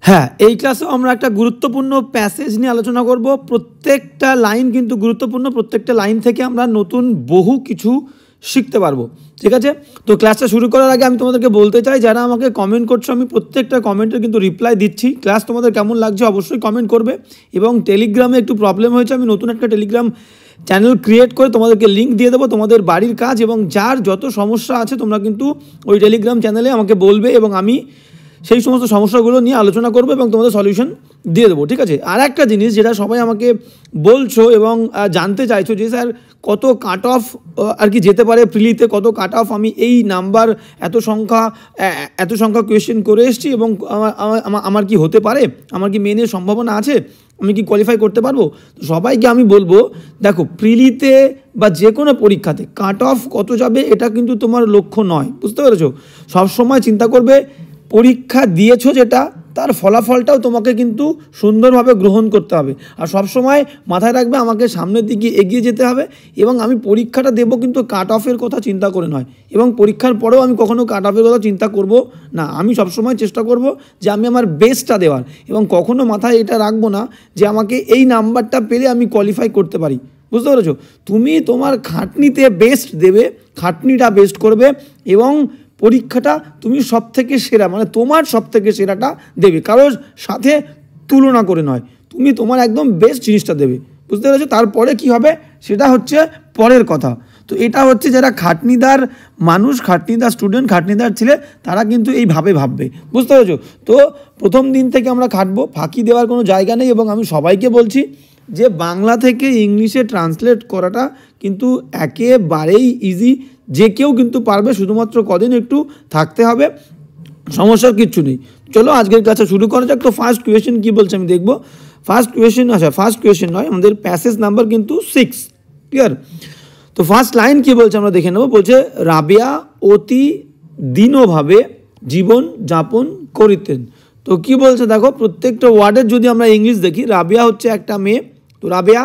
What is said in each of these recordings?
হ্যাঁ, এই ক্লাসেও আমরা একটা গুরুত্বপূর্ণ প্যাসেজ নিয়ে আলোচনা করব। প্রত্যেকটা লাইন কিন্তু গুরুত্বপূর্ণ, প্রত্যেকটা লাইন থেকে আমরা নতুন বহু কিছু শিখতে পারবো। ঠিক আছে, তো ক্লাসটা শুরু করার আগে আমি তোমাদেরকে বলতে চাই, যারা আমাকে কমেন্ট করছো, আমি প্রত্যেকটা কমেন্টের কিন্তু রিপ্লাই দিচ্ছি। ক্লাস তোমাদের কেমন লাগছে অবশ্যই কমেন্ট করবে। এবং টেলিগ্রামে একটু প্রবলেম হয়েছে, আমি নতুন একটা টেলিগ্রাম চ্যানেল ক্রিয়েট করে তোমাদেরকে লিঙ্ক দিয়ে দেবো। তোমাদের বাড়ির কাজ এবং যার যত সমস্যা আছে তোমরা কিন্তু ওই টেলিগ্রাম চ্যানেলে আমাকে বলবে এবং আমি সেই সমস্ত সমস্যাগুলো নিয়ে আলোচনা করবো এবং তোমাদের সলিউশন দিয়ে দেবো। ঠিক আছে, আর একটা জিনিস যেটা সবাই আমাকে বলছো এবং জানতে চাইছো যে স্যার কত কাট অফ আর কি যেতে পারে প্রিলিতে, কত কাট অফ, আমি এই নাম্বার এত সংখ্যা কোয়েশ্চেন করে এসেছি এবং আমার কি হতে পারে, আমার কি মেনের সম্ভাবনা আছে, আমি কি কোয়ালিফাই করতে পারবো? তো সবাইকে আমি বলবো, দেখো প্রিলিতে বা যে কোনো পরীক্ষাতে কাট অফ কত যাবে এটা কিন্তু তোমার লক্ষ্য নয়, বুঝতে পেরেছো? সবসময় চিন্তা করবে পরীক্ষা দিয়েছো যেটা, তার ফলাফলটাও তোমাকে কিন্তু সুন্দরভাবে গ্রহণ করতে হবে। আর সবসময় মাথায় রাখবে আমাকে সামনের দিকে এগিয়ে যেতে হবে এবং আমি পরীক্ষাটা দেবো কিন্তু কাট অফের কথা চিন্তা করে নয়, এবং পরীক্ষার পরেও আমি কখনো কাট অফের কথা চিন্তা করব না। আমি সবসময় চেষ্টা করব যে আমি আমার বেস্টটা দেওয়ার, এবং কখনো মাথায় এটা রাখবো না যে আমাকে এই নাম্বারটা পেলে আমি কোয়ালিফাই করতে পারি, বুঝতে পেরেছো? তুমি তোমার খাটনিতে বেস্ট দেবে, খাটনিটা বেস্ট করবে এবং পরীক্ষাটা তুমি সব থেকে সেরা, মানে তোমার সব থেকে সেরাটা দেবে, কারোর সাথে তুলনা করে নয়। তুমি তোমার একদম বেস্ট জিনিসটা দেবে, বুঝতে পেরেছো? তারপরে কি হবে সেটা হচ্ছে পরের কথা। তো এটা হচ্ছে যারা খাটনিদার মানুষ, খাটনিদার স্টুডেন্ট, খাটনিদার ছেলে, তারা কিন্তু এইভাবে ভাববে, বুঝতে পেরেছো? তো প্রথম দিন থেকে আমরা খাটবো, ফাঁকি দেওয়ার কোনো জায়গা নেই। এবং আমি সবাইকে বলছি যে বাংলা থেকে ইংলিশে ট্রান্সলেট করাটা কিন্তু একেবারেই ইজি, যে কেউ কিন্তু পারবে, শুধুমাত্র কদিন একটু থাকতে হবে, সমস্যার কিচ্ছু নেই। চলো আজকের ক্লাসটা শুরু করা যাক। তো ফার্স্ট কোয়েশ্চেন কী বলছে আমি দেখবো। ফার্স্ট কোয়েশ্চেন নয়, আমাদের প্যাসেজ নাম্বার কিন্তু 6, ক্লিয়ার? তো ফার্স্ট লাইন কী বলছে আমরা দেখে নেব। বলছে রাবেয়া অতি দীনভাবে জীবন যাপন করিতেন। তো কি বলছে দেখো, প্রত্যেকটা ওয়ার্ডের যদি আমরা ইংলিশ দেখি, রাবেয়া হচ্ছে একটা মেয়ে। তো রাবেয়া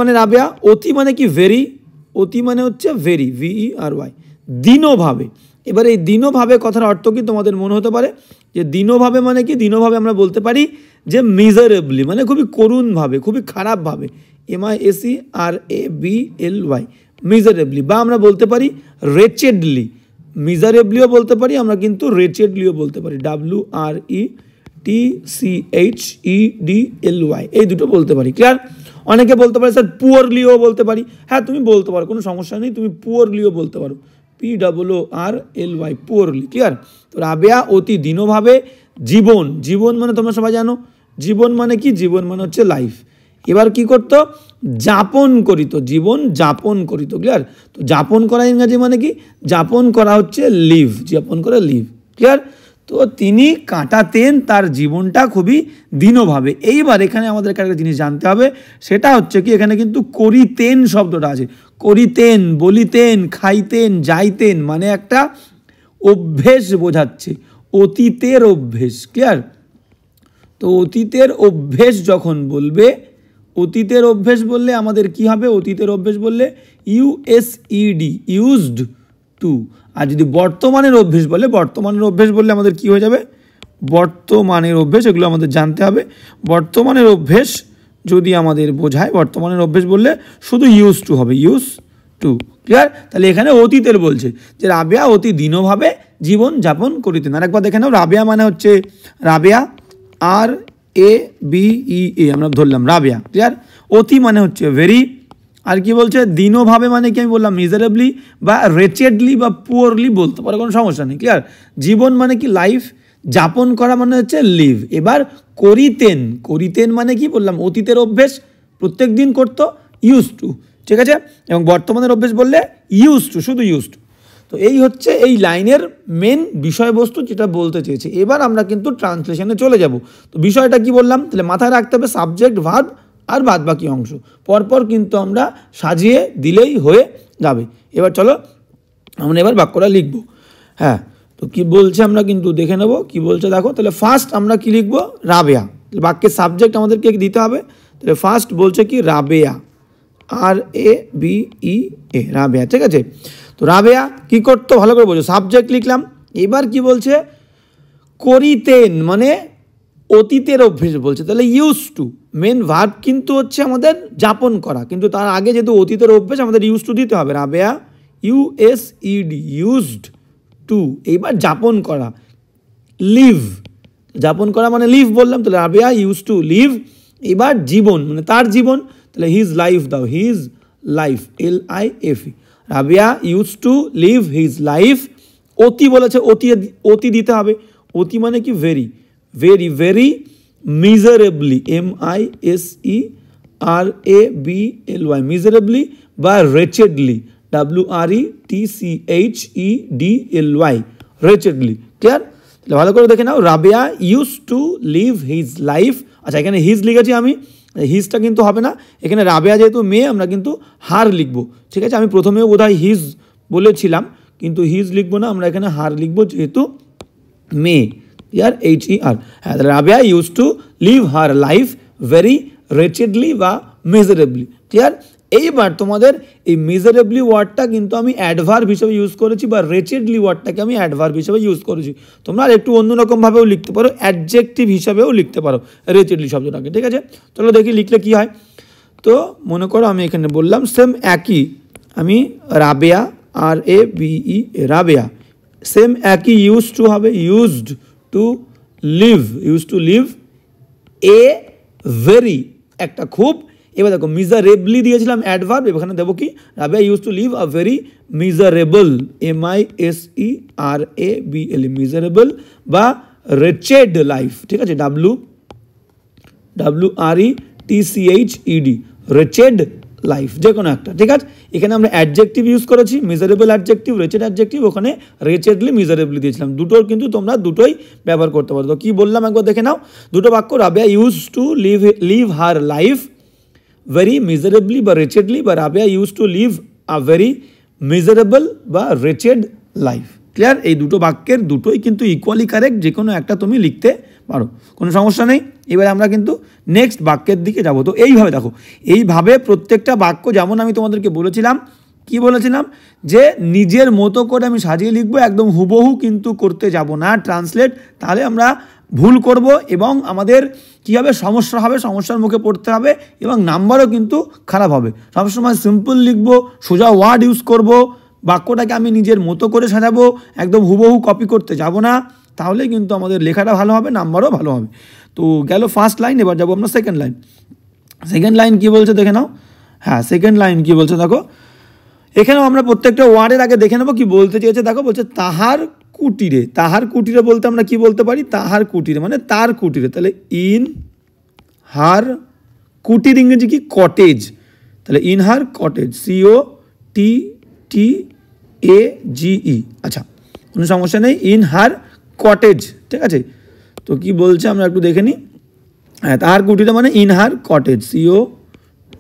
মানে রাবেয়া, অতি মানে কি ভেরি, অতি মানে হচ্ছে ভেরি, VERY, দীনভাবে। এবার এই দীনভাবে কথার অর্থ কি তোমাদের মনে হতে পারে যে দীনভাবে মানে কি? দীনভাবে আমরা বলতে পারি যে মিজারেবলি, মানে খুবই করুণভাবে, খুবই খারাপভাবে, MISERABLY, মিজারেবলি। বা আমরা বলতে পারি রেচেডলি, মিজারেবলিও বলতে পারি আমরা, কিন্তু রেচেডলিও বলতে পারি, WRETCHEDLY, এই দুটো বলতে পারি, ক্লিয়ার? অনেকে বলতে পারে স্যার পুয়ারলিও বলতে পারি। হ্যাঁ, তুমি বলতে পারো, কোনো সমস্যা নেই, তুমি পুয়ারলিও বলতে পারো, POORLY, পুয়ারলি, ক্লিয়ার? তো রাবেয়া অতি দীনভাবে জীবন মানে তোমরা সবাই জানো, জীবন মানে কি? জীবন মানে হচ্ছে লাইফ। এবার কি করতো? যাপন করিত, জীবন যাপন করিত, ক্লিয়ার? তো যাপন করা ইংরাজি মানে কি? যাপন করা হচ্ছে লিভ, যাপন করে লিভ, ক্লিয়ার? তো তিনি কাটাতেন তার জীবনটা খুবই দীনভাবে। এইবার এখানে আমাদের একটা জিনিস জানতে হবে, সেটা হচ্ছে কি এখানে কিন্তু করিতেন শব্দটা আছে। করিতেন, বলিতেন, খাইতেন, যাইতেন মানে একটা অভ্যেস বোঝাচ্ছে, অতীতের অভ্যেস, ক্লিয়ার? তো অতীতের অভ্যেস যখন বলবে, অতীতের অভ্যেস বললে আমাদের কি হবে? অতীতের অভ্যেস বললে USED, ইউজড টু। আর যদি বর্তমানের অভ্যেস বলে, বর্তমানের অভ্যেস বললে আমাদের কি হয়ে যাবে? বর্তমানের অভ্যেস, এগুলো আমাদের জানতে হবে। বর্তমানের অভ্যেস যদি আমাদের বোঝায়, বর্তমানের অভ্যেস বললে শুধু ইউজ টু হবে, ইউজ টু, ক্লিয়ার? তাহলে এখানে অতীতের বলছে যে রাবেয়া অতি দীনভাবে জীবন যাপন করিতেন। আর একবার দেখে নাও, রাবেয়া মানে হচ্ছে রাবেয়া, RABEA আমরা ধরলাম, রাবেয়া, ক্লিয়ার? অতি মানে হচ্ছে ভেরি, আর কি বলছে? দীনভাবে মানে কি? আমি বললাম মিজারেবলি বা রেচেডলি বা পুয়ারলি বলতে পারো, কোনো সমস্যা নেই, ক্লিয়ার? জীবন মানে কি? লাইফ। যাপন করা মানে হচ্ছে লিভ। এবার করিতেন মানে কি বললাম? অতীতের অভ্যেস, প্রত্যেক দিন করতো, ইউজ টু, ঠিক আছে? এবং বর্তমানের অভ্যেস বললে ইউজ টু, শুধু ইউজ টু। তো এই হচ্ছে এই লাইনের মেন বিষয়বস্তু, যেটা বলতে চেয়েছে। এবার আমরা কিন্তু ট্রান্সলেশনে চলে যাব। তো বিষয়টা কি বললাম, তাহলে মাথায় রাখতে হবে সাবজেক্ট, ভার্ব আর বাদ বাকি অংশ পরপর কিন্তু আমরা সাজিয়ে দিলেই হয়ে যাবে। এবার চলো আমরা এবার বাক্যটা লিখব। হ্যাঁ, তো কি বলছে আমরা কিন্তু দেখে নেব কি বলছে, দেখো। তাহলে ফার্স্ট আমরা কি লিখবো? রাবেয়া। বাক্যের সাবজেক্ট আমাদেরকে দিতে হবে। তাহলে ফার্স্ট বলছে কি? রাবেয়া, RABEA, রাবেয়া, ঠিক আছে? তো রাবেয়া কি করতো ভালো করে বলছো, সাবজেক্ট লিখলাম। এবার কি বলছে? করিতেন মানে অতীতের অভ্যেস বলছে, তাহলে ইউজ টু, মেন ভার্ব কিন্তু হচ্ছে আমাদের যাপন করা, কিন্তু তার আগে যেহেতু অতীতের অভ্যেস আমাদের ইউজ টু দিতে হবে। রাবেয়া ইউএসইডি, ইউজড টু, এইবার যাপন করা, লিভ, যাপন করা মানে লিভ বললাম, তাহলে রাবেয়া ইউজ টু লিভ, এবার জীবন মানে তার জীবন, তাহলে হিজ লাইফ দাও, his life, LIFE, Rabeya use to live his life. অতি বলেছে, অতি দিতে হবে, অতি মানে কি very, very very miserably, MISERABLY, miserably বা রেচেডলি, WRETCHEDLY, রেচেডলি, ক্লিয়ার? তাহলে ভালো করে দেখে নাও, Rabeya use to live his life. আচ্ছা, এখানে হিজ লিখেছি আমি, হিজটা কিন্তু হবে না, এখানে রাবেয়া যেহেতু মেয়ে আমরা কিন্তু হার লিখবো, ঠিক আছে? আমি প্রথমেও বোধহয় হিজ বলেছিলাম, কিন্তু হিজ লিখবো না, আমরা এখানে হার লিখবো যেহেতু মেয়ে, ইয়ার HER। হ্যাঁ, তাহলে Rabeya use to live her life very wretchedly বা মিজারেবলি, ক্লিয়ার? এইবার তোমাদের এই মিজারেবলি ওয়ার্ডটা কিন্তু আমি অ্যাডভার্ব হিসেবে ইউজ করেছি, বা রেচেডলি ওয়ার্ডটাকে আমি অ্যাডভার্ব হিসেবে ইউজ করেছি। তোমরা একটু অন্যরকমভাবেও লিখতে পারো, অ্যাডজেক্টিভ হিসাবেও লিখতে পারো রেচেডলি শব্দটাকে, ঠিক আছে? চলো দেখি লিখলে কি হয়। তো মনে করো আমি এখানে বললাম সেম একই, আমি রাবেয়া RABE, রাবেয়া সেম একই ইউজ টু হবে, used to live, use to live a very, একটা খুব। এবার দেখো মিজারেবলি দিয়েছিলাম অ্যাডভার্ব, এখানে দেবো কি, Rabeya use to live a very miserable, MISERABLE, miserable বা রেচেড লাইফ, ঠিক আছে? WRETCHED, রেচেড লাইফ, যে কোনো একটা, ঠিক আছে? এখানে আমরা অ্যাডজেক্টিভ ইউজ করেছি, মিজারেবল অ্যাডজেক্টিভ, রেচেড অ্যাডজেক্টিভ, ওখানে রেচেডলি মিজারেবলি দিয়েছিলাম, দুটোর কিন্তু তোমরা দুটোই ব্যবহার করতে পারো। তো কী বললাম একবার দেখে নাও, দুটো বাক্য, Rabeya use to live her life very miserably বা রেচেডলি, বা Rabeya use to live a very miserable বা রেচেড লাইফ, ক্লিয়ার? এই দুটো বাক্যের দুটোই কিন্তু ইকুয়ালি কারেক্ট, যে কোনো একটা তুমি লিখতে পারো, কোনো সমস্যা নেই। এবারে আমরা কিন্তু নেক্সট বাক্যের দিকে যাব। তো এইভাবে দেখো, এইভাবে প্রত্যেকটা বাক্য, যেমন আমি তোমাদেরকে বলেছিলাম, কি বলেছিলাম, যে নিজের মতো করে আমি সাজিয়ে লিখবো, একদম হুবহু কিন্তু করতে যাব না ট্রান্সলেট, তাহলে আমরা ভুল করব এবং আমাদের কী হবে, সমস্যা হবে, সমস্যার মুখে পড়তে হবে এবং নাম্বারও কিন্তু খারাপ হবে। সবসময় সিম্পল লিখবো, সোজা ওয়ার্ড ইউজ করব, বাক্যটাকে আমি নিজের মতো করে সাজাবো, একদম হুবহু কপি করতে যাব না, তাহলে কিন্তু আমাদের লেখাটা ভালো হবে, নাম্বারও ভালো হবে। তো গেল ফার্স্ট লাইন, এবার যাবো আমরা সেকেন্ড লাইন। সেকেন্ড লাইন কী বলছে দেখে নাও। হ্যাঁ, সেকেন্ড লাইন কী বলছে দেখো, এখানেও আমরা প্রত্যেকটা ওয়ার্ডের আগে দেখে নেবো কি বলতে চেয়েছে। দেখো বলছে তাহার কুটিরে, তাহার কুটিরে বলতে আমরা কি বলতে পারি, তাহার কুটিরে মানে তার কুটিরে, তাহলে ইন হার, কুটির ইংরেজি কি, কটেজ, তাহলে ইন হার কটেজ, COTTAGE, আচ্ছা কোনো সমস্যা নেই, ইন হার কটেজ, ঠিক আছে? তো কি বলছে আমরা একটু দেখে নিই। হ্যাঁ, তাহার কুটিরে মানে in her cottage,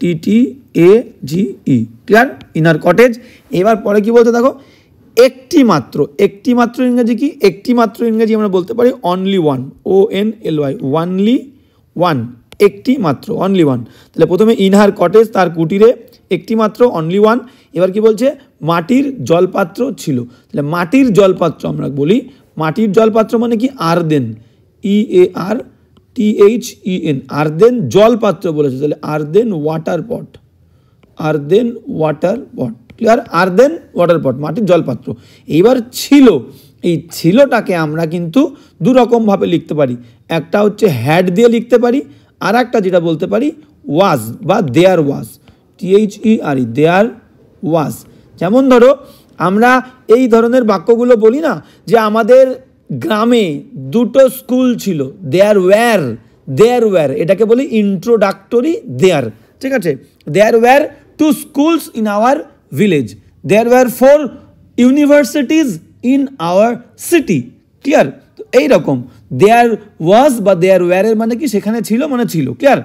COTTAGE, clear? In her cottage. এবার পরে কি বলতে দেখো, একটি মাত্র, একটি মাত্র ইংরেজি কি, একটি মাত্র ইংরেজি আমরা বলতে পারি only one, ONLY, only one, একটি মাত্র, অনলি ওয়ান। তাহলে প্রথমে ইন হার কটেজ, তার কুটিরে, একটি মাত্র, অনলি ওয়ান। এবার কি বলছে, মাটির জলপাত্র ছিল, তাহলে মাটির জলপাত্র আমরা বলি, মাটির জলপাত্র মানে কি, আর্দেন, EARTHEN, আর্দেন জলপাত্র বলেছে, তাহলে আর্দেন water pot, earthen water pot, clear? Earthen water পট, মাটির জলপাত্র। এইবার ছিল, এই ছিলটাকে আমরা কিন্তু দুরকমভাবে লিখতে পারি, একটা হচ্ছে হ্যাড দিয়ে লিখতে পারি, আর একটা যেটা বলতে পারি ওয়াজ বা দেয়ার ওয়াজ, THERE, দেয়ার ওয়াজ। যেমন ধরো আমরা এই ধরনের বাক্যগুলো বলি না, যে আমাদের গ্রামে দুটো স্কুল ছিল, দেয়ার ওয়্যার, এটাকে বলি ইন্ট্রোডাক্টরি দেয়ার, ঠিক আছে? দেয়ার wire 2 schools in our village, there were 4 universities in our city, clear? তো এইরকম দেয়ার ওয়াজ বা দেয়ার ওয়্যারের মানে কি, সেখানে ছিল মানে ছিল, ক্লিয়ার?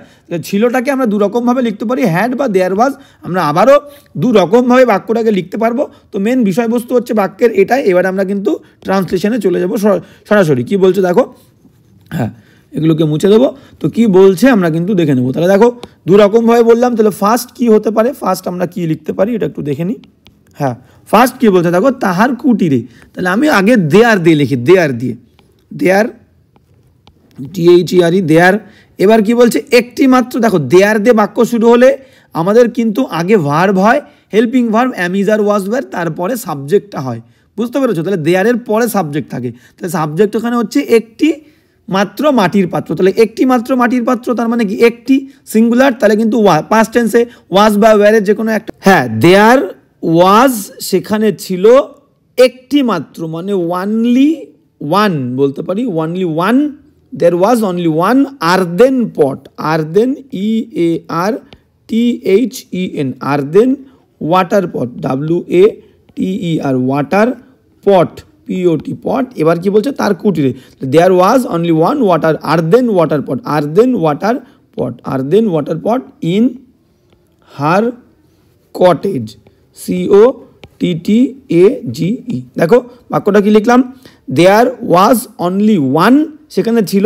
ছিলটাকে আমরা দুরকমভাবে লিখতে পারি, হ্যাড বা দেয়ার ওয়াজ, আমরা আবারও দুরকমভাবে বাক্যটাকে লিখতে পারবো। তো মেন বিষয়বস্তু হচ্ছে বাক্যের এটাই। এবার আমরা কিন্তু ট্রান্সলেশনে চলে যাব সরাসরি। কি বলছে দেখো, হ্যাঁ এগুলোকে মুছে দেবো। তো কি বলছে আমরা কিন্তু দেখে নেবো। তাহলে দেখো দুরকমভাবে বললাম, তাহলে ফার্স্ট কি হতে পারে, ফার্স্ট আমরা কি লিখতে পারি এটা একটু দেখে নিই। হ্যাঁ, ফার্স্ট কি বলছে দেখো, তাহার কুটিরে, তাহলে আমি আগে দেয়ার দিয়ে লিখি, দেয়ার দিয়ে, দেয়ার THERE দেয়ার। এবার কি বলছে একটি মাত্র, দেখো দেয়ার দিয়ে বাক্য শুরু হলে আমাদের কিন্তু আগে ভার্ব হয়, helping verb am is are was were, তারপরে সাবজেক্টটা হয়, বুঝতে পেরেছো? তাহলে দেয়ারের পরে সাবজেক্ট থাকে, তাহলে সাবজেক্ট ওখানে হচ্ছে একটি মাত্র মাটির পাত্র। তাহলে একটি মাত্র মাটির পাত্র তার মানে কি একটি সিঙ্গুলার, তাহলে কিন্তু পাস্ট টেন্সে ওয়াজ বা ওয়্যারের যে কোনো একটা। হ্যাঁ, দেয়ার ওয়াজ সেখানে ছিল একটি মাত্র, মানে ওয়ানলি ওয়ান বলতে পারি, only one. There was only one earthen pot, earthen EARTHEN, earthen water pot, WATER, water pot, POT, pot. এবার কি বলছে তার কুটিরে, there was only one water earthen water pot, earthen water pot, earthen water pot in her cottage, COTTAGE। দেখো বাক্যটা কি লিখলাম, দেয়ার was only one, সেখানে ছিল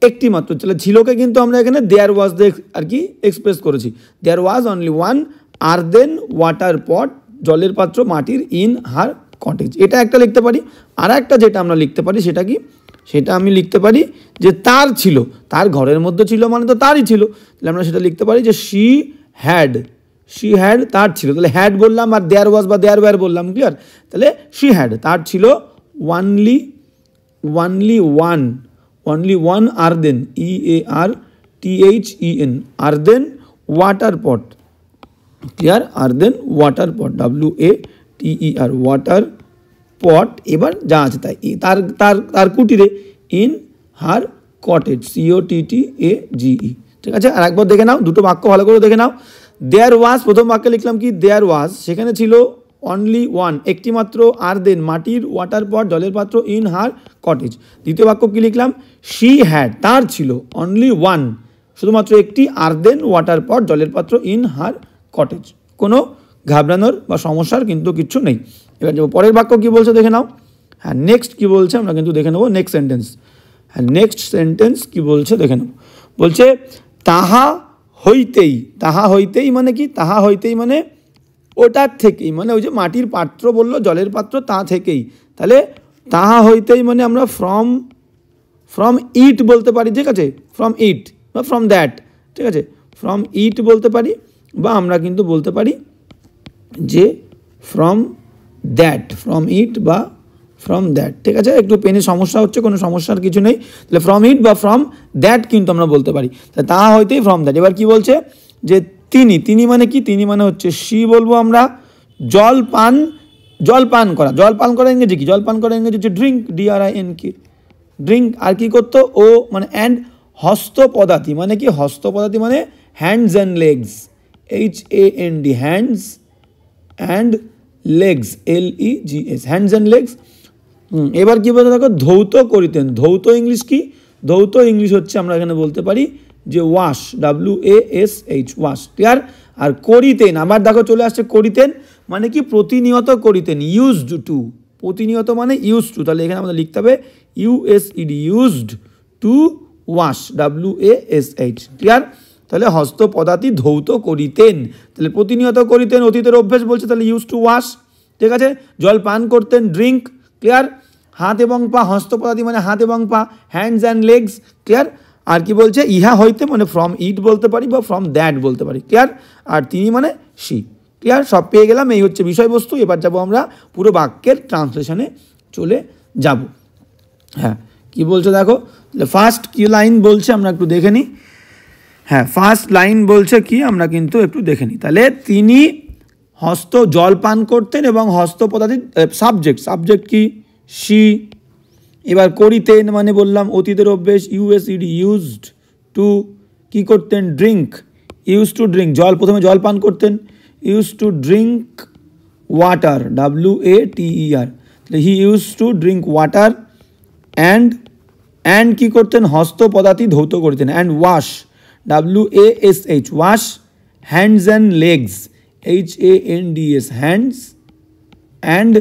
একটি মাত্র, তাহলে ছিলকে কিন্তু আমরা এখানে দেয়ার ওয়াজ দিয়ে আর কি এক্সপ্রেস করেছি। There was only one earthen water pot, জলের পাত্র মাটির, ইন হার কটেজ। এটা একটা লিখতে পারি। আর একটা যেটা আমরা লিখতে পারি সেটা কি, সেটা আমি লিখতে পারি যে তার ছিল, তার ঘরের মধ্যে ছিল মানে তো তারই ছিল, তাহলে আমরা সেটা লিখতে পারি যে শি হ্যাড, তার ছিল, তাহলে হ্যাড বললাম আর দেয়ার ওয়াজ বা দেয়ার ওয়্যার বললাম, ক্লিয়ার? তাহলে শি হ্যাড, তার ছিল only one earthen, EARTHEN, earthen water pot, clear? Earthen water pot, WATER, water pot. এবার যা আছে তাই, তার তার তার কুটিরে, ইন হার কটেজ, COTTAGE। ঠিক আছে, আর একবার দেখে নাও, দুটো বাক্য ভালো করে দেখে নাও। দেয়ার ওয়াজ, প্রথম বাক্যে লিখলাম কি দেয়ার ওয়াজ, সেখানে ছিল অনলি ওয়ান, একটি মাত্র আর্দেন মাটির, ওয়াটার পট জলের পাত্র, ইন হার কটেজ। দ্বিতীয় বাক্য কি লিখলাম, শি হ্যাড, তার ছিল অনলি ওয়ান, শুধুমাত্র একটি আর্দেন ওয়াটার পট জলের পাত্র, ইন হার কটেজ। কোনো ঘাবড়ানোর বা সমস্যার কিন্তু কিচ্ছু নেই। এবার পরের বাক্য কি বলছে দেখে নাও। হ্যাঁ, নেক্সট কি বলছে আমরা কিন্তু দেখে নেবো, নেক্সট সেন্টেন্স। হ্যাঁ, নেক্সট সেন্টেন্স কি বলছে দেখে নেব। বলছে তাহা হইতেই মানে কি, তাহা হইতেই মানে ওটার থেকেই, মানে ওই যে মাটির পাত্র বললো জলের পাত্র, তা থেকেই। তাহলে তাহা হইতেই মানে আমরা ফ্রম ইট বলতে পারি, ঠিক আছে? ফ্রম ইট বা ফ্রম দ্যাট, ঠিক আছে? ফ্রম ইট বলতে পারি, বা আমরা কিন্তু বলতে পারি যে ফ্রম দ্যাট, ফ্রম ইট বা ফ্রম দ্যাট, ঠিক আছে? একটু পেনের সমস্যা হচ্ছে, কোনো সমস্যার কিছু নেই। তাহলে ফ্রম ইট বা ফ্রম দ্যাট কিন্তু আমরা বলতে পারি। তাহলে তাহা হইতেই ফ্রম দ্যাট। এবার কি বলছে যে তিনি মানে কি, তিনি মানে হচ্ছে শি বলবো আমরা। জল পান করা ইংরেজি কি, জল পান করা ইংরেজি হচ্ছে ড্রিঙ্ক, DRINK, ড্রিঙ্ক। আর কি করতো ও মানে অ্যান্ড হস্তপদাতি মানে কি, হস্তপদাতি মানে hands and legs, HAND, hands and legs, LEGS, hands and legs. এবার কি বলতে দেখো, ধৌত করিতেন। ধৌত ইংলিশ কি, ধৌত ইংলিশ হচ্ছে আমরা এখানে বলতে পারি যে ওয়াশ, WASH, ওয়াশ, ক্লিয়ার? আর করিতেন, আবার দেখো চলে আসছে করিতেন মানে কি প্রতিনিয়ত করিতেন, ইউজড টু, প্রতিনিয়ত মানে ইউজড টু। তাহলে এখানে আমাদের লিখতে হবে USED, used to wash, WASH, clear? তাহলে হস্তপদাতি ধৌত করিতেন, তাহলে প্রতিনিয়ত করিতেন, অতীতের অভ্যেস বলছে, তাহলে ইউজ টু ওয়াশ, ঠিক আছে? জল পান করতেন, ড্রিঙ্ক, ক্লিয়ার? হাত এবং পা, হস্তপদাতি মানে হাত এবং পা, হ্যান্ডস অ্যান্ড লেগস, ক্লিয়ার? আর কি বলছে, ইহা হইতে মানে ফ্রম ইট বলতে পারি বা ফ্রম দ্যাট বলতে পারি, ক্লিয়ার? আর তিনি মানে শি, ক্লিয়ার? সব পেয়ে গেলাম, এই হচ্ছে বিষয়বস্তু। এবার যাব আমরা পুরো বাক্যের ট্রান্সলেশনে চলে যাব। হ্যাঁ, কি বলছে দেখো, ফার্স্ট কি লাইন বলছে আমরা একটু দেখে নিই। হ্যাঁ, ফার্স্ট লাইন বলছে কি আমরা কিন্তু একটু দেখে নিই। তাহলে তিনি জল পান করতেন এবং হস্তপদাতি, সাবজেক্ট কি শি। এবার করিতেন মানে বললাম অতীতের অভ্যেস, USED, ইউজড টু, কি করতেন ড্রিঙ্ক, ইউজ টু ড্রিঙ্ক, প্রথমে জল পান করতেন, use to drink water, WATER, he use to drink water. And কি করতেন, হস্তপদাতি ধৌত করতেন। And wash, WASH, wash. Hands and legs, HANDS, hands and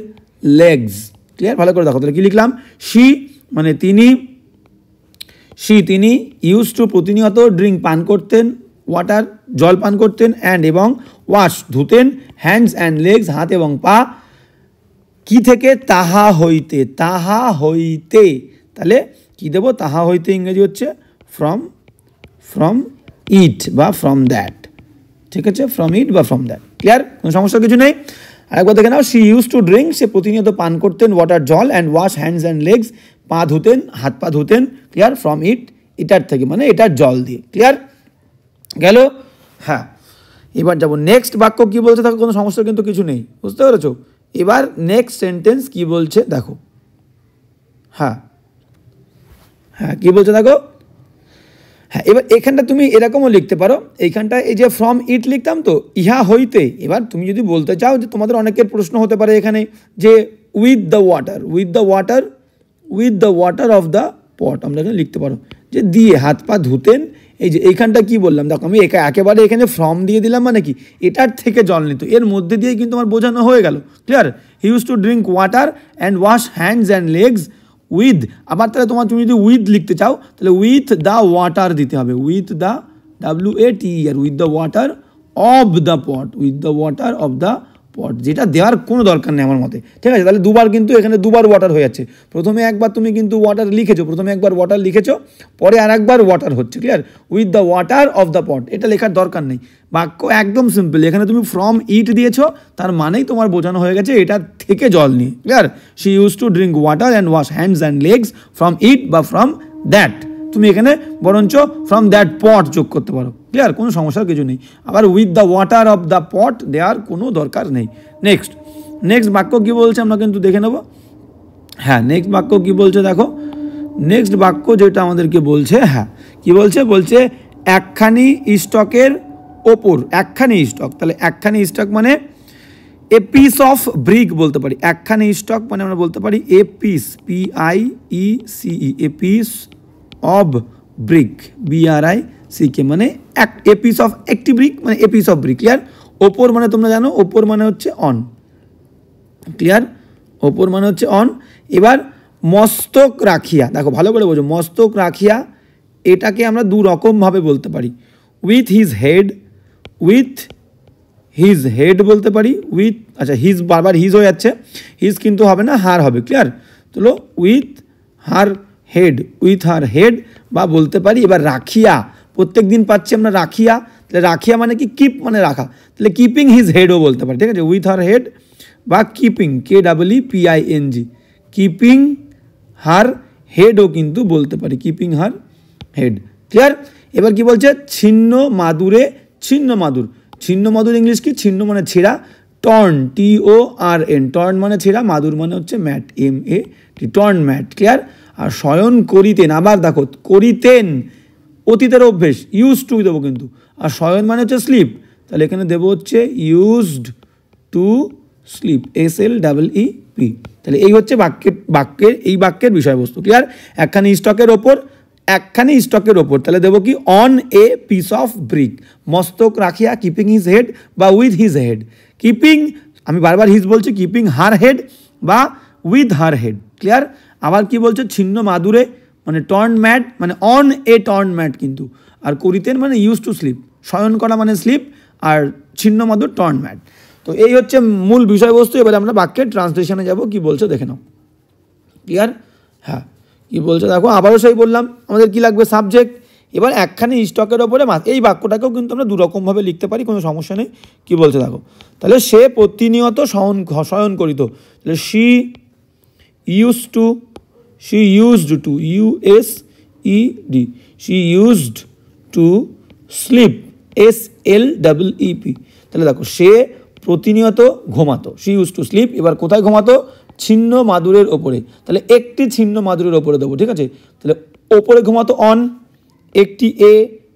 legs, clear? ভালো করে দেখো, তাহলে কি লিখলাম, শি মানে তিনি ইউজ টু প্রতিনিয়ত, ড্রিঙ্ক পান করতেন, ওয়াটার জল পান করতেন, অ্যান্ড এবং ওয়াশ ধুতেন, হ্যান্ডস অ্যান্ড লেগস হাত এবং পা, কি থেকে, তাহা হইতে। তাহলে কি কী দেবো, তাহা হইতে ইংরেজি হচ্ছে ফ্রম ইট বা ফ্রম দ্যাট, ঠিক আছে, ফ্রম ইট বা ফ্রম দ্যাট। ক্লিয়ার, কোনো সমস্যা কিছু নেই। আরেকবার দেখে নাও, শি ইউজ টু ড্রিঙ্ক, সে প্রতিনিয়ত পান করতেন ওয়াটার জল, and wash hands and legs, পা ধুতেন, হাত পা ধুতেন, ক্লিয়ার, ফ্রম ইট, এটার থেকে মানে এটার জল দিয়ে। ক্লিয়ার গেল? হ্যাঁ, এবার যাবো নেক্সট বাক্য কী বলছে দেখো, কোনো সমস্যা কিন্তু কিছু নেই, বুঝতে পেরেছো? এবার নেক্সট সেন্টেন্স কী বলছে দেখো। হ্যাঁ হ্যাঁ, কী বলছে দেখো। হ্যাঁ, এবার এখানটা তুমি এরকমও লিখতে পারো, এইখানটা এই যে ফ্রম ইট লিখতাম তো, ইহা হইতে। এবার তুমি যদি বলতে চাও যে তোমাদের অনেকের প্রশ্ন হতে পারে এখানে যে with the water of the পট, আমরা এখানে লিখতে পারো যে দিয়ে হাত পা ধুতেন। এই যে এইখানটা কি বললাম দেখো, আমি একেবারে এখানে ফ্রম দিয়ে দিলাম, মানে কি এটার থেকে জল নিত, এর মধ্যে দিয়ে কিন্তু আমার বোঝানো হয়ে গেল। Clear, he use to drink water and wash hands and legs with. আবার তাহলে তুমি যদি উইথ লিখতে চাও তাহলে উইথ দ্য ওয়াটার দিতে হবে, with the WATER, with the water of the pot, with the water of the পট, যেটা দেওয়ার কোনো দরকার নেই আমার মতে। ঠিক আছে, তাহলে দুবার কিন্তু এখানে দুবার ওয়াটার হয়ে যাচ্ছে। প্রথমে একবার তুমি কিন্তু ওয়াটার লিখেছো, প্রথমে একবার ওয়াটার লিখেছো, পরে আর একবার ওয়াটার হচ্ছে। Clear, with the water of the পট, এটা লেখার দরকার নেই। বাক্য একদম সিম্পল, এখানে তুমি ফ্রম ইট দিয়েছো, তার মানেই তোমার বোঝানো হয়ে গেছে এটা থেকে জল নিয়ে। Clear, she use to drink water and wash hands and legs from it বা ফ্রম দ্যাট। তুমি এখানে বরঞ্চ ফ্রম দ্যাট পট যোগ করতে পারো। ক্লিয়ার, কোনো সমস্যার কিছু নেই। আবার with the water of the পট দেওয়ার কোনো দরকার নেই। নেক্সট বাক্য কী বলছে আমরা কিন্তু দেখে নেব। হ্যাঁ, নেক্সট বাক্য কী বলছে দেখো, নেক্সট বাক্য যেটা আমাদেরকে বলছে, হ্যাঁ কী বলছে, বলছে একখানি স্টকের ওপর, একখানি স্টক, তাহলে একখানি স্টক মানে এ পিস অফ ব্রিক বলতে পারি। একখানি স্টক মানে আমরা বলতে পারি a piece, PIECE, a piece of brick, BRICK, মানে এ পিস অফ, একটি ব্রিক মানে a piece of brick. Clear, ওপর মানে তোমরা জানো ওপর মানে হচ্ছে অন। ক্লিয়ার, ওপর মানে হচ্ছে অন। এবার মস্তক রাখিয়া, দেখো ভালো করে বোঝো, মস্তক রাখিয়া এটাকে আমরা দু রকমভাবে বলতে পারি, উইথ হিজ হেড বলতে পারি, উইথ, আচ্ছা হিজ বারবার হিজ হয়ে যাচ্ছে, হিজ কিন্তু হবে না, হার হবে। ক্লিয়ার, তো উইথ হার হেড বা বলতে পারি। এবার রাখিয়া, প্রত্যেক দিন পাচ্ছি আমরা রাখিয়া, তাহলে রাখিয়া মানে কি, কিপ মানে রাখা, তাহলে কিপিং হিজ হেডও বলতে পারি। ঠিক আছে, উইথ হার হেড বা কিপিং, KEEPING, কিপিং হার হেডও কিন্তু বলতে পারি, কিপিং হার হেড। ক্লিয়ার, এবার কি বলছে, ছিন্ন মাদুরে, ছিন্ন মাদুর ইংলিশ কি, ছিন্ন মানে ছেঁড়া, টর্ন, TORN, টর্ন মানে ছেঁড়া, মাদুর মানে হচ্ছে mat, MAT, torn mat. Clear, আর শয়ন করিতেন, আবার দেখো করিতেন অতীতের অভ্যেস, ইউজ টু দেবো কিন্তু, আর শয়ন মানে হচ্ছে স্লিপ, তাহলে এখানে দেবো হচ্ছে ইউজড টু স্লিপ, SLEEP। তাহলে এই হচ্ছে এই বাক্যের বিষয়বস্তু। ক্লিয়ার, একখানি স্টকের ওপর, তাহলে দেবো কি, on a piece of brick, মস্তক রাখিয়া, কিপিং হিজ হেড বা উইথ হিজ হেড, কিপিং, আমি বারবার হিজ বলছি, কিপিং হার হেড বা উইথ হার হেড। ক্লিয়ার, আবার কি বলছে, ছিন্ন মাদুরে মানে টর্ন ম্যাট, মানে অন এ টর্ন ম্যাট কিন্তু, আর করিতেন মানে ইউজ টু স্লিপ, শয়ন করা মানে স্লিপ, আর ছিন্ন মাদুর টর্ন ম্যাট। তো এই হচ্ছে মূল বিষয়বস্তু। এবার আমরা বাক্যের ট্রান্সলেশনে যাব, কি বলছে দেখে নাও। ক্লিয়ার, হ্যাঁ কি বলছে দেখো, আবারও সেই বললাম আমাদের কি লাগবে, সাবজেক্ট। এবার একখানি স্টকের ওপরে এই বাক্যটাকেও কিন্তু আমরা দুরকমভাবে লিখতে পারি, কোনো সমস্যা নেই। কি বলছে দেখো, তাহলে সে প্রতিনিয়ত শয়ন করিত, তাহলে she used to sleep, SLEEP। তাহলে দেখো সে প্রতিনিয়ত ঘুমাতো, শি ইউজ টু স্লিপ। এবার কোথায় ঘুমাতো, ছিন্ন মাদুরের ওপরে, তাহলে একটি ছিন্ন মাদুরের ওপরে দেবো। ঠিক আছে, তাহলে ওপরে ঘুমাতো অন, একটি এ,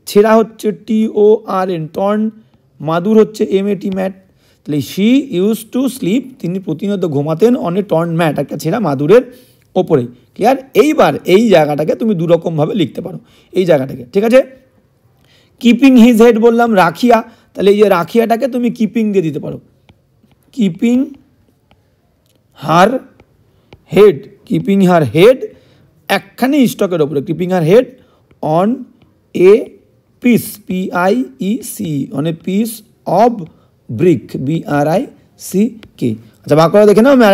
ছেঁড়া হচ্ছে TORN, টর্ন, মাদুর হচ্ছে MAT, ম্যাট। তাহলে শি ইউজ টু স্লিপ, তিনি প্রতিনিয়ত ঘুমাতেন অন এ টর্ন ম্যাট, একটা ছেঁড়া মাদুরের ওপরে। ক্লিয়ার, এইবার এই জায়গাটাকে তুমি দুরকমভাবে লিখতে পারো, এই জায়গাটাকে। ঠিক আছে, কিপিং হিজ হেড বললাম, রাখিয়া, তাহলে এই যে রাখিয়াটাকে তুমি কিপিং দিয়ে দিতে পারো, কিপিং হার হেড, একখানি স্টকের ওপরে, keeping her head on a piece, PIECE, on a piece of brick, BRICK। আচ্ছা, বাক্যটা দেখে নাও, আমি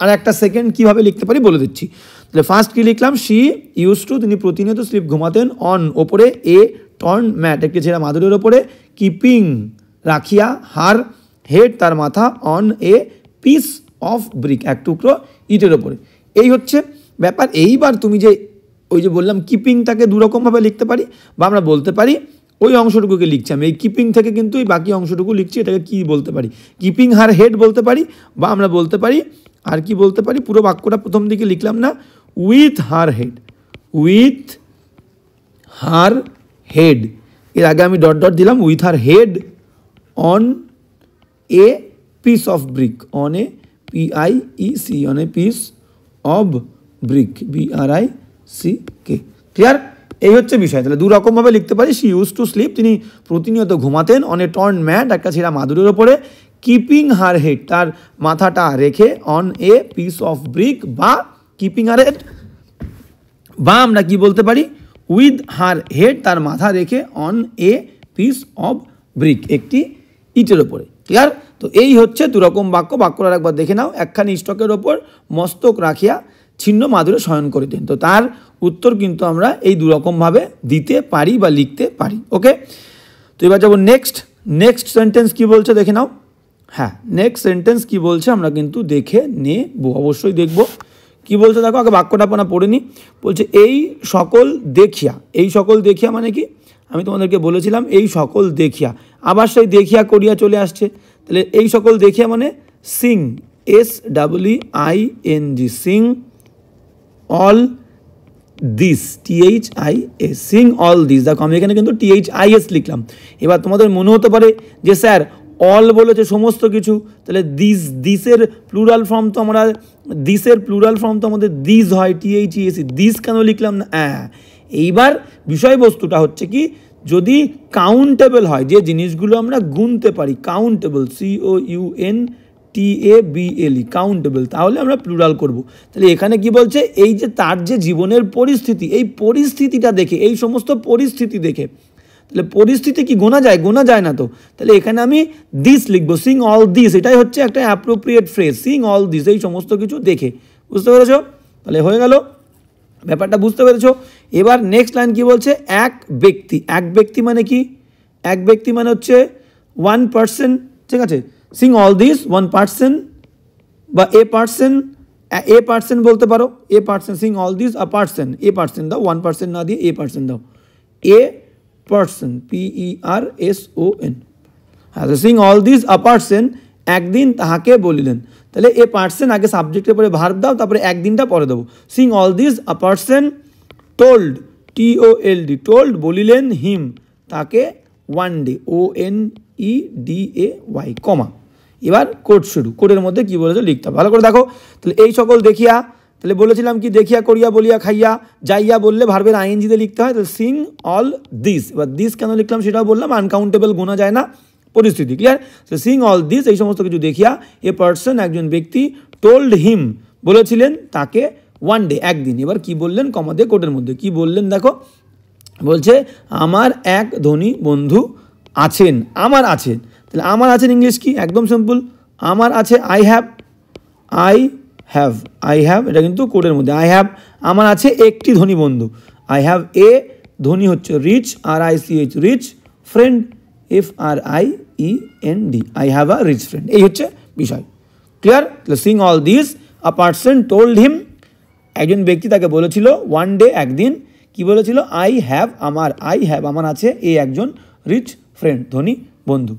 আর একটা সেকেন্ড কীভাবে লিখতে পারি বলে দিচ্ছি। তাহলে ফার্স্ট কি লিখলাম, শি ইউজ টু, তিনি প্রতিনিয়ত স্লিপ ঘুমাতেন, অন ওপরে, এ টর্ন ম্যাট একটি ছেঁড়া মাদুরের ওপরে, কিপিং রাখিয়া, হার হেড তার মাথা, on a piece of brick এক টুকরো ইটের ওপরে। এই হচ্ছে ব্যাপার। এইবার তুমি যে ওই যে বললাম কিপিংটাকে দুরকমভাবে লিখতে পারি, বা আমরা বলতে পারি ওই অংশটুকুকে লিখছি আমি, এই কিপিং থেকে কিন্তু এই বাকি অংশটুকু লিখছি, এটাকে কি বলতে পারি, কিপিং হার হেড বলতে পারি, বা আমরা বলতে পারি আর কি বলতে পারি, পুরো বাক্যটা প্রথম দিকে লিখলাম না, with her head, with her head, এর আগে আমি ডট ডট দিলাম, with her head on a piece of brick, on a PIEC, on a piece of brick, BRICK। Clear? এই হচ্ছে বিষয়। তাহলে দু রকমভাবে লিখতে পারি, শি ইউজ টু স্লিপ, তিনি প্রতিনিয়ত ঘুমাতেন, অন এ টর্ন ম্যাট একটা ছেঁড়া মাদুরের ওপরে, কিপিং হার হেড তার মাথাটা রেখে, on a piece of brick বা কিপিং হার হেড, বা আমরা কি বলতে পারি, উইথ হার হেড তার মাথা রেখে, on a piece of brick একটি ইটের ওপরে। ক্লিয়ার? তো এই হচ্ছে দুরকম বাক্য। বাক্যটা একবার দেখে নাও, একখানি স্টকের ওপর মস্তক রাখিয়া ছিন্ন মাদুরে শয়ন করিতেন। তো তার উত্তর কিন্তু আমরা এই দুরকমভাবে দিতে পারি বা লিখতে পারি। ওকে, তো এবার যাবো নেক্সট সেন্টেন্স কি বলছে দেখে নাও। হ্যাঁ, নেক্সট সেন্টেন্স কি বলছে আমরা কিন্তু দেখে নেব, অবশ্যই দেখব কি বলছে। দেখো আগে বাক্যটা আপনারা পড়ে নি। বলছে এই সকল দেখিয়া, এই সকল দেখিয়া মানে কি, আমি তোমাদেরকে বলেছিলাম এই সকল দেখিয়া, আবার সেই দেখিয়া করিয়া চলে আসছে। তাহলে এই সকল দেখিয়া মানে Singh, SWING, Singh all this, THIS, Singh all this. দেখো আমি এখানে কিন্তু THIS লিখলাম। এবার তোমাদের মনে হতে পারে যে স্যার অল বলেছে সমস্ত কিছু, তাহলে দিসের প্লুরাল ফর্ম তো আমরা, দিসের প্লুরাল ফর্ম তো আমাদের দিস হয়, THES, দিস কেন লিখলাম না? এইবার বিষয়বস্তুটা হচ্ছে কি, যদি কাউন্টেবল হয়, যে জিনিসগুলো আমরা গুনতে পারি, কাউন্টেবল, COUNTABLE, কাউন্টেবল, তাহলে আমরা প্লুরাল করব। তাহলে এখানে কি বলছে, এই যে তার যে জীবনের পরিস্থিতি, এই পরিস্থিতিটা দেখে, এই সমস্ত পরিস্থিতি দেখে, তাহলে পরিস্থিতি কি গোনা যায়? গোনা যায় না তো। তাহলে এখানে আমি দিস লিখবো, সিং অল দিস, এটাই হচ্ছে একটা appropriate phrase, Singh all this, এই সমস্ত কিছু দেখে। বুঝতে পেরেছো? তাহলে হয়ে গেল, ব্যাপারটা বুঝতে পেরেছো। এবার নেক্সট লাইন কি বলছে, এক ব্যক্তি। এক ব্যক্তি মানে কি? এক ব্যক্তি মানে হচ্ছে ওয়ান পার্সন, ঠিক আছে। Singh all this, one person বা এ পার্সন বলতে পারো, a person, Singh all this a person, a person দাও, ওয়ান পার্সন না দিয়ে এ পার্সন দাও, এ পার্সন, PERSON। হ্যাঁ, Singh all this a person, একদিন তাহাকে বলিলেন। তাহলে এ পার্সন আগে সাবজেক্টের পরে ভার্ব দাও, তারপরে একদিনটা পরে দেবো। Singh all this a person told, TOLD, told বলিলেন, হিম তাকে, ওয়ান ডে, ONEDAY, কমা। এবার কোড শুরু, কোডের মধ্যে কি বলেছে লিখতে হবে, ভালো করে দেখো। তাহলে এই সকল দেখিয়া, তাহলে বলেছিলাম কি, দেখিয়া করিয়া বলিয়া খাইয়া যাইয়া বললে ভার্বের ING দিয়ে লিখতে হয়। তাহলে সিং অল দিস, এবার দিস কেন লিখলাম সেটাও বললাম, আনকাউন্টেবল, গোনা যায় না পরিস্থিতি। ক্লিয়ার? তো সিং অল দিস, এই সমস্ত কিছু দেখিয়া, এ পার্সন একজন ব্যক্তি, টোল্ড হিম বলেছিলেন তাকে, ওয়ান ডে একদিন। এবার কি বললেন, কমা দিয়ে কোডের মধ্যে কি বললেন দেখো, বলছে আমার এক ধনী বন্ধু আছেন, আমার আছেন। তাহলে আমার আছেন ইংলিশ কি, একদম সিম্পল, আমার আছে আই হ্যাভ, এটা কিন্তু কোডের মধ্যে, আই হ্যাভ, আমার আছে একটি ধনী বন্ধু, আই হ্যাভ এ, ধনী হচ্ছে rich, RICH, rich, friend, FRIEND, I have a rich friend. এই হচ্ছে বিষয়। ক্লিয়ার? তাহলে seeing all this, a person told him, একজন ব্যক্তি তাকে বলেছিল, ওয়ান ডে একদিন, কি বলেছিল, আই হ্যাভ আমার আছে এ একজন রিচ ফ্রেন্ড, ধনী বন্ধু।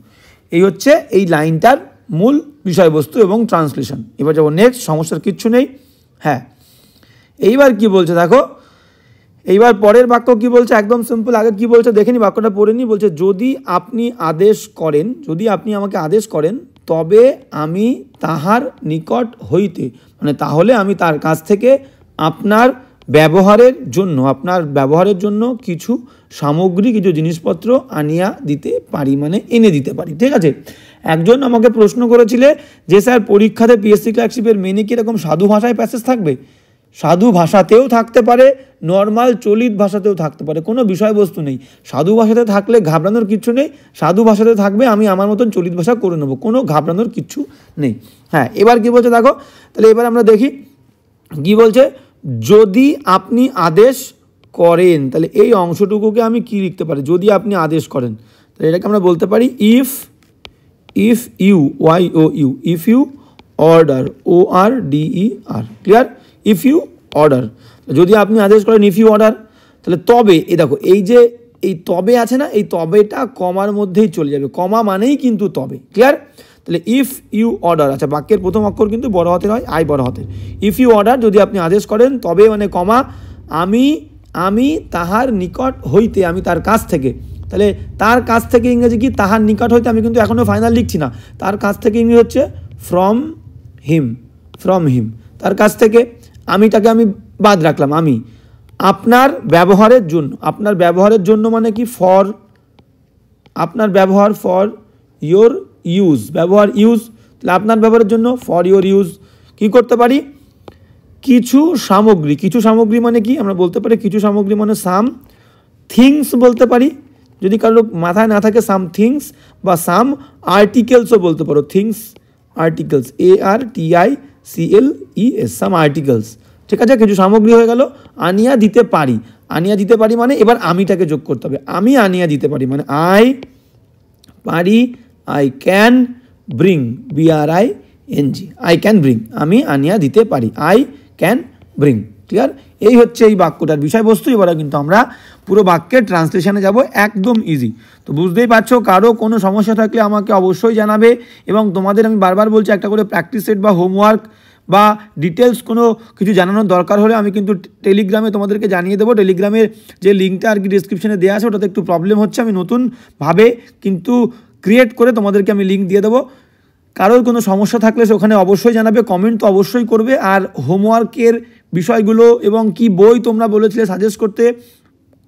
এই হচ্ছে এই লাইনটার মূল বিষয়বস্তু এবং ট্রান্সলেশন। এবার যাবো নেক্সট, সমস্যার কিচ্ছু নেই। হ্যাঁ, এইবার কি বলছে দেখো, এইবার পরের বাক্য কি বলছে, একদম সিম্পল। আগে কি বলছে দেখে নি, বাক্যটা পড়ে নি। বলছে যদি আপনি আমাকে আদেশ করেন তবে আমি তাহার নিকট হইতে, মানে তাহলে আমি তার কাছ থেকে আপনার ব্যবহারের জন্য কিছু সামগ্রী, কিছু জিনিসপত্র আনিয়া দিতে পারি, মানে এনে দিতে পারি। ঠিক আছে? একজন আমাকে প্রশ্ন করেছিলে যে স্যার পরীক্ষাতে PSC ক্লার্কশিপের মেনে কি এরকম সাধু ভাষায় প্যাসেজ থাকবে? সাধু ভাষাতেও থাকতে পারে, নর্মাল চলিত ভাষাতেও থাকতে পারে, কোনো বিষয়বস্তু নেই। সাধু ভাষাতে থাকলে ঘাবড়ানোর কিচ্ছু নেই, সাধু ভাষাতে থাকবে আমি আমার মতন চলিত ভাষা করে নেবো, কোনো ঘাবড়ানোর কিচ্ছু নেই। হ্যাঁ, এবার কি বলছে দেখো, তাহলে এবার আমরা দেখি কি বলছে। যদি আপনি আদেশ করেন, তাহলে এই অংশটুকুকে আমি কি লিখতে পারি, যদি আপনি আদেশ করেন, তাহলে এটাকে আমরা বলতে পারি if you if you order ORDER, clear? If you order, যদি আপনি আদেশ করেন ইফ ইউ অর্ডার, তাহলে তবে এই দেখো এই যে এই তবে আছে না, এই তবেটা কমার মধ্যেই চলে যাবে, কমা মানেই কিন্তু তবে, ক্লিয়ার? তাহলে ইফ ইউ অর্ডার, আচ্ছা বাক্যের প্রথম অক্ষর কিন্তু বড় হাতের হয়, আই বড় হাতের। ইফ ইউ অর্ডার, যদি আপনি আদেশ করেন, তবে মানে কমা আমি তাহার নিকট হইতে, আমি তার কাছ থেকে, তাহলে তার কাছ থেকে ইংরেজি কি, তাহার নিকট হইতে, আমি কিন্তু এখনও ফাইনাল লিখছি না, তার কাছ থেকে ইংরেজি হচ্ছে ফ্রম হিম, তার কাছ থেকে, আমিটাকে আমি বাদ রাখলাম, আমি আপনার ব্যবহারের জন্য মানে কি, ফর, আপনার ব্যবহার, ফর ইয়োর ইউজ, ব্যবহার ইউজ, তাহলে আপনার ব্যবহারের জন্য ফর ইয়োর ইউজ। কি করতে পারি, কিছু সামগ্রী মানে কি, আমরা বলতে পারি কিছু সামগ্রী মানে সাম থিংস বলতে পারি, যদি কারো মাথায় না থাকে সাম থিংস, বা সাম আর্টিকেলসও বলতে পারো, থিংস আর্টিকেলস, ARTICLES, সাম আর্টিকেলস, ঠিক আছে? কিছু সামগ্রী হয়ে গেল। আনিয়া দিতে পারি মানে এবার আমিটাকে যোগ করতে হবে, আমি আনিয়া দিতে পারি মানে I can bring, BRING, I can bring, আমি আনিয়া দিতে পারি, আই ক্যান ব্রিং, ক্লিয়ার? এই হচ্ছে এই বাক্যটার বিষয়বস্তু। এবার কিন্তু আমরা পুরো বাক্যের ট্রান্সলেশনে যাব, একদম ইজি। তো বুঝতেই পারছো, কারো কোনো সমস্যা থাকলে আমাকে অবশ্যই জানাবে, এবং তোমাদের আমি বারবার বলছি একটা করে প্র্যাকটিস সেট বা হোমওয়ার্ক বা ডিটেলস কোনো কিছু জানানোর দরকার হলে আমি কিন্তু টেলিগ্রামে তোমাদেরকে জানিয়ে দেবো। টেলিগ্রামের যে লিঙ্কটা আর কি ডিসক্রিপশনে দেওয়া আছে, ওটাতে একটু প্রবলেম হচ্ছে, আমি নতুনভাবে কিন্তু ক্রিয়েট করে তোমাদেরকে আমি লিঙ্ক দিয়ে দেবো। কারোর কোনো সমস্যা থাকলে ওখানে অবশ্যই জানাবে, কমেন্ট তো অবশ্যই করবে। আর হোমওয়ার্কের বিষয়গুলো এবং কি বই তোমরা বলেছিলে সাজেস্ট করতে,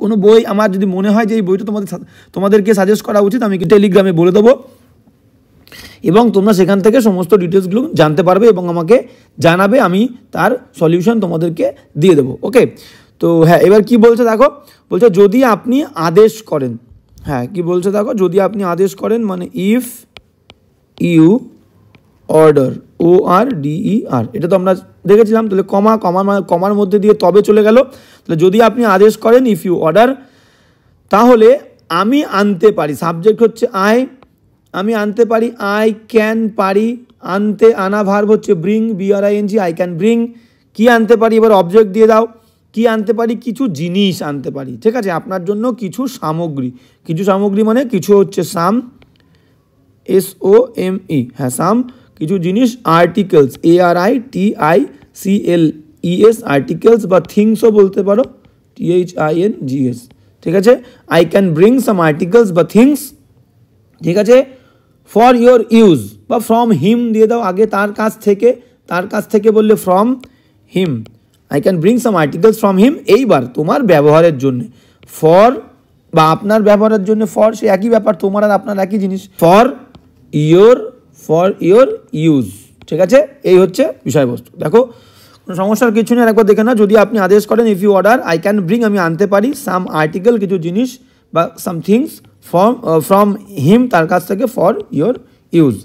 কোনো বই আমার যদি মনে হয় যে এই বইটা তোমাদেরকে সাজেস্ট করা উচিত, আমি টেলিগ্রামে বলে দেবো, এবং তোমরা সেখান থেকে সমস্ত ডিটেলসগুলো জানতে পারবে এবং আমাকে জানাবে, আমি তার সলিউশন তোমাদেরকে দিয়ে দেবো। ওকে, তো হ্যাঁ, এবার কি বলছে দেখো, বলছে যদি আপনি আদেশ করেন, হ্যাঁ কি বলছে দেখো, যদি আপনি আদেশ করেন মানে ইফ ইউ অর্ডার, ORDER, এটা তো আমরা দেখেছিলাম। তাহলে কমার মধ্যে দিয়ে তবে চলে গেল, তাহলে যদি আপনি আদেশ করেন ইফ ইউ অর্ডার, তাহলে আমি আনতে পারি, সাবজেক্ট হচ্ছে আমি আনতে পারি, আই ক্যান পারি, আনা ভার্ব হচ্ছে bring, BRING, I can bring. কি আনতে পারি, এবার অবজেক্ট দিয়ে দাও, কি আনতে পারি, কিছু জিনিস আনতে পারি, ঠিক আছে? আপনার জন্য কিছু সামগ্রী মানে কিছু হচ্ছে সাম, SOME, হ্যাঁ সাম, কিছু জিনিস, আর্টিকেলস, ARITICLES, আর্টিকেলস, বা থিংসও বলতে পারো, THINGS, ঠিক আছে? I can bring some articles বা থিংস, ঠিক আছে? ফর ইয়োর ইউজ বা ফ্রম হিম দিয়ে দাও আগে, তার কাছ থেকে বললে from him, I can bring some articles from him. এইবার তোমার ব্যবহারের জন্য, ফর বা আপনার ব্যবহারের জন্য, ফর সে একই ব্যাপার, তোমার আর আপনার একই জিনিস, ফর ইয়োর ইউজ, ঠিক আছে? এই হচ্ছে বিষয়বস্তু। দেখো কোনো সমস্যার কিছু নেই, একবার দেখে না। যদি আপনি আদেশ করেন if you order, I can bring, আমি আনতে পারি, সাম আর্টিকেল, কিছু জিনিস, বা সাম থিংস, ফ্রম হিম, তার কাছ থেকে, ফর ইয়োর ইউজ,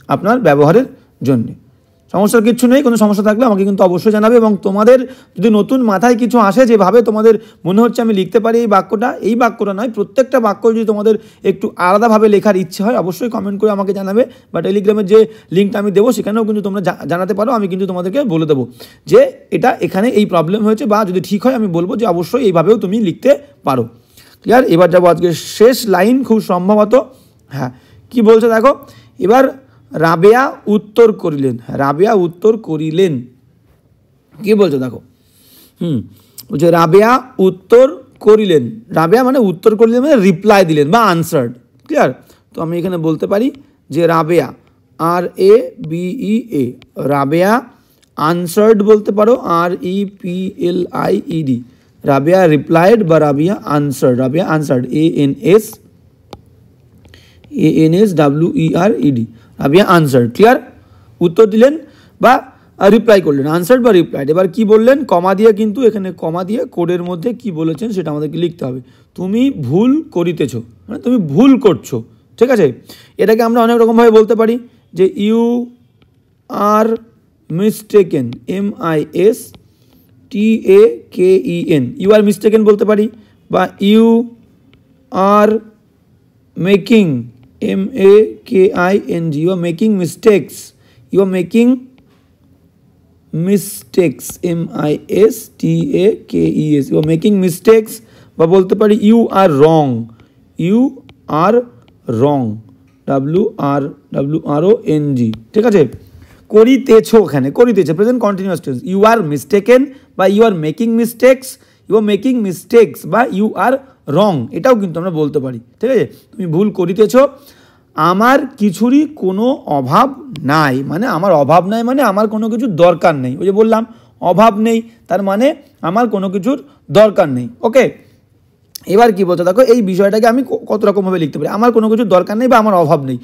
আপনার ব্যবহারের জন্য। সমস্যার কিছু নেই, কোনো সমস্যা থাকলে আমাকে কিন্তু অবশ্যই জানাবে। এবং তোমাদের যদি নতুন মাথায় কিছু আসে, যেভাবে তোমাদের মনে হচ্ছে আমি লিখতে পারি এই বাক্যটা নয়, প্রত্যেকটা বাক্য যদি তোমাদের একটু আলাদাভাবে লেখার ইচ্ছে হয়, অবশ্যই কমেন্ট করে আমাকে জানাবে, বা টেলিগ্রামের যে লিঙ্কটা আমি দেবো সেখানেও কিন্তু তোমরা জানাতে পারো, আমি কিন্তু তোমাদেরকে বলে দেবো যে এখানে এই প্রবলেম হয়েছে, বা যদি ঠিক হয় আমি বলবো যে অবশ্যই এইভাবেও তুমি লিখতে পারো। ক্লিয়ার? এবার যাবো আজকে শেষ লাইন, খুব সম্ভবত, হ্যাঁ কি বলছে দেখো, এবার রাবেয়া উত্তর করিলেন, কি বলছে দেখো, বলছে রাবেয়া উত্তর করিলেন, রাবেয়া মানে উত্তর করিলেন মানে রিপ্লাই দিলেন বা আনসার্ড, ক্লিয়ার? তো আমি এখানে বলতে পারি যে রাবেয়া, RABEA, রাবেয়া আনসার্ড বলতে পারো, REPLIED, রাবেয়া রিপ্লাইড বা Rabeya answered, ANSWERED, Rabeya answered, clear? উত্তর দিলেন বা রিপ্লাই করলেন, আনসার্ড বা রিপ্লাইড। এবার কি বললেন, কমা দিয়ে, কিন্তু এখানে কমা দিয়ে কোডের মধ্যে কি বলেছেন সেটা আমাদেরকে লিখতে হবে। তুমি ভুল করিতেছো মানে তুমি ভুল করছো, ঠিক আছে? এটাকে আমরা অনেক রকমভাবে বলতে পারি যে you are mistaken, TAKEN, you are mistaken বলতে পারি, বা you are making MAKING, you are making mistakes, you are making mistakes MISTAKES, you are making mistakes, বা বলতে পারি you are wrong, you are wrong WRONG, ঠিক আছে। করিতেছো, এখানে করিতেছে present continuous tense, you are mistaken বা you are making mistakes, you are making mistakes বা ইউ আর রং, এটাও কিন্তু আমরা বলতে পারি, ঠিক আছে। তুমি ভুল করিতেছো। আমার কিছুরই কোনো অভাব নাই, মানে আমার অভাব নাই মানে আমার কোনো কিছুর দরকার নেই। ওই যে বললাম অভাব নেই, তার মানে আমার কোনো কিছুর দরকার নেই। ওকে, এবার কি বলছো দেখো, এই বিষয়টাকে আমি কত রকমভাবে লিখতে পারি। আমার কোনো কিছুর দরকার নেই বা আমার অভাব নেই,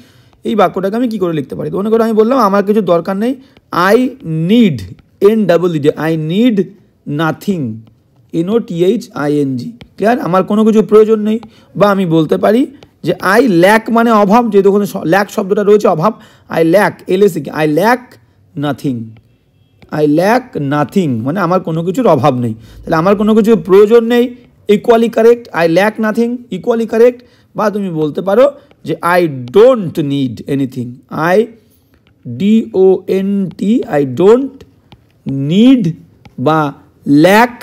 এই বাক্যটাকে আমি কী করে লিখতে পারি? মনে করো আমি বললাম আমার কিছু দরকার নেই, I need NEED, I need nothing NOTHING, clear? আমার কোনো কিছু প্রয়োজন নেই। বা আমি বলতে পারি যে আই ল্যাক মানে অভাব, যেহেতু ওখানে ল্যাক শব্দটা রয়েছে অভাব, I lack LAC, I lack nothing, I lack nothing মানে আমার কোনো কিছুর অভাব নেই। তাহলে আমার কোনো কিছুর প্রয়োজন নেই, equally correct, I lack nothing equally correct. বা তুমি বলতে পারো যে I don't need anything, I DONT, I don't need বা lack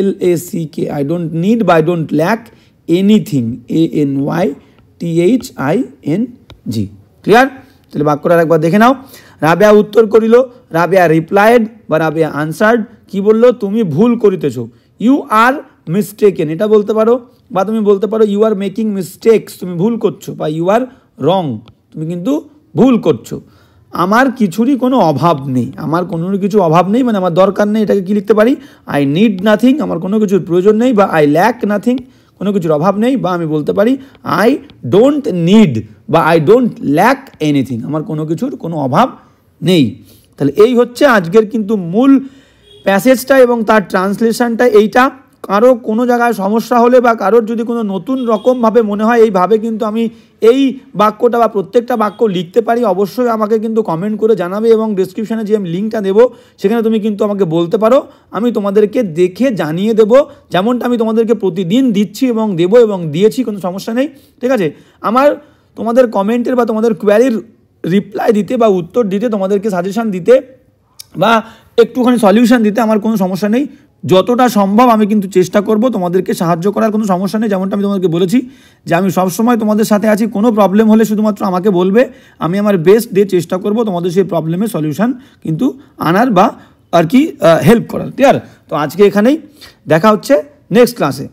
LACK, I don't need বা I don't lack anything ANYTHING, clear? তাহলে বাক্যটা একবার দেখে নাও। রাবেয়া উত্তর করিল, রাবেয়া রিপ্লাইড বা রাবেয়া আনসার্ড। কি বললো? তুমি ভুল করিতেছো, ইউ আর মিস্টেকেন, এটা বলতে পারো। বা তুমি বলতে পারো ইউ আর মেকিং মিস্টেক্স, তুমি ভুল করছো, বা ইউ আর রং, তুমি কিন্তু ভুল করছো। আমার কিছুরই কোনো অভাব নেই, আমার কোনো কিছু অভাব নেই মানে আমার দরকার নেই, এটাকে কি লিখতে পারি? আই নিড নাথিং, আমার কোনো কিছুর প্রয়োজন নেই, বা আই ল্যাক নাথিং, কোনো কিছুর অভাব নেই। বা আমি বলতে পারি আই ডোন্ট নিড বা আই ডোন্ট ল্যাক এনিথিং, আমার কোনো কিছুর কোনো অভাব নেই। তাহলে এই হচ্ছে আজকের কিন্তু মূল প্যাসেজটা এবং তার ট্রান্সলেশনটা এইটা। কারো কোনো জায়গায় সমস্যা হলে বা কারোর যদি কোনো নতুন রকমভাবে মনে হয় এইভাবে কিন্তু আমি এই বাক্যটা বা প্রত্যেকটা বাক্য লিখতে পারি, অবশ্যই আমাকে কিন্তু কমেন্ট করে জানাবে, এবং ডিসক্রিপশানে যে আমি লিঙ্কটা দেবো সেখানে তুমি কিন্তু আমাকে বলতে পারো, আমি তোমাদেরকে দেখে জানিয়ে দেবো, যেমনটা আমি তোমাদেরকে প্রতিদিন দিচ্ছি এবং দেবো এবং দিয়েছি, কোনো সমস্যা নেই, ঠিক আছে। আমার তোমাদের কমেন্টের বা তোমাদের কোয়ারির রিপ্লাই দিতে বা উত্তর দিতে, তোমাদেরকে সাজেশান দিতে বা একটুখানি সলিউশন দিতে আমার কোনো সমস্যা নেই। যতটা সম্ভব আমি কিন্তু চেষ্টা করব তোমাদেরকে সাহায্য করার, কোনো সমস্যা নেই। যেমনটা আমি তোমাদেরকে বলেছি যে আমি সবসময় তোমাদের সাথে আছি, কোনো প্রবলেম হলে শুধুমাত্র আমাকে বলবে, আমি আমার বেস্ট দিয়ে চেষ্টা করব তোমাদের সেই প্রবলেমের সলিউশন কিন্তু আনার বা আর কি হেল্প করার, ক্লিয়ার? তো আজকে এখানেই, দেখা হচ্ছে নেক্সট ক্লাসে।